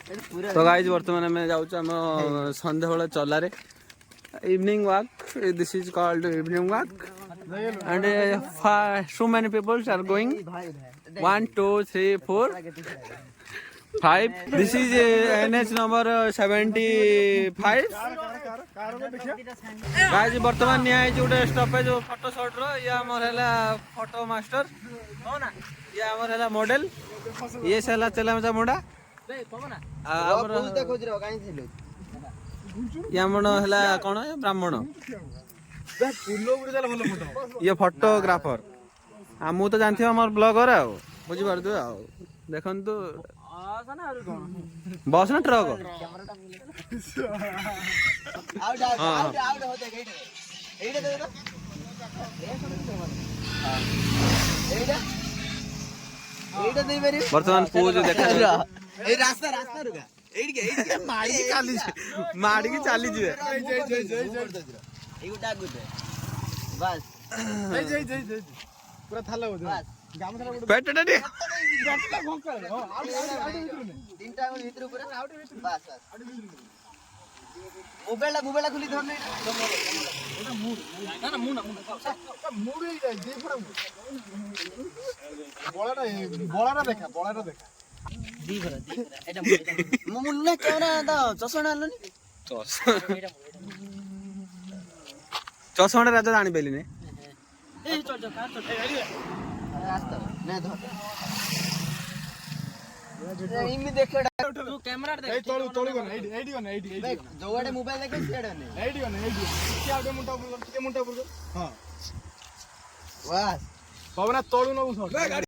तो गाइज बर्तमान आम जाऊँ सन्ध्या बेला चलारे evening walk this is called evening walk and so many people are going 1 2 3 4 5 this is NH number 75 guys बर्तमान निया गोटे स्टपेज फोटो शॉट रो ये आमर है फोटो मास्टर ये आमर है मॉडल ये से चला मुंडा कौन ब्राह्मण ये फोटोग्राफर मु तो जानथि हमर ब्लॉगर आ बुझी पारथु आ देखंतु बस ना ट्रक वर्तमान पूज देखा रास्ता रास्ता रुका माड़ी की चाली जी बस पूरा थाला हो पेट डे तीनटा भीतर पूरा बस मोबाइल खुली धर नहीं ना मुना मुड़ जाए दे फड़ा बळाटा देखा दी फड़ा एटा मुन्ना कैमरा दा चसणा आलोनी चषमा राजा जानी पेली ने ए चल कार चल रास्ता नहीं धर इमी देखो तू कैमरा देख ए तोळी कोन एडी कोन एडी देख जोवाडे मोबाइल देख सेड ने एडी कोन एडी के आगे मुंटा ऊपर हां बस बाबना तोळू न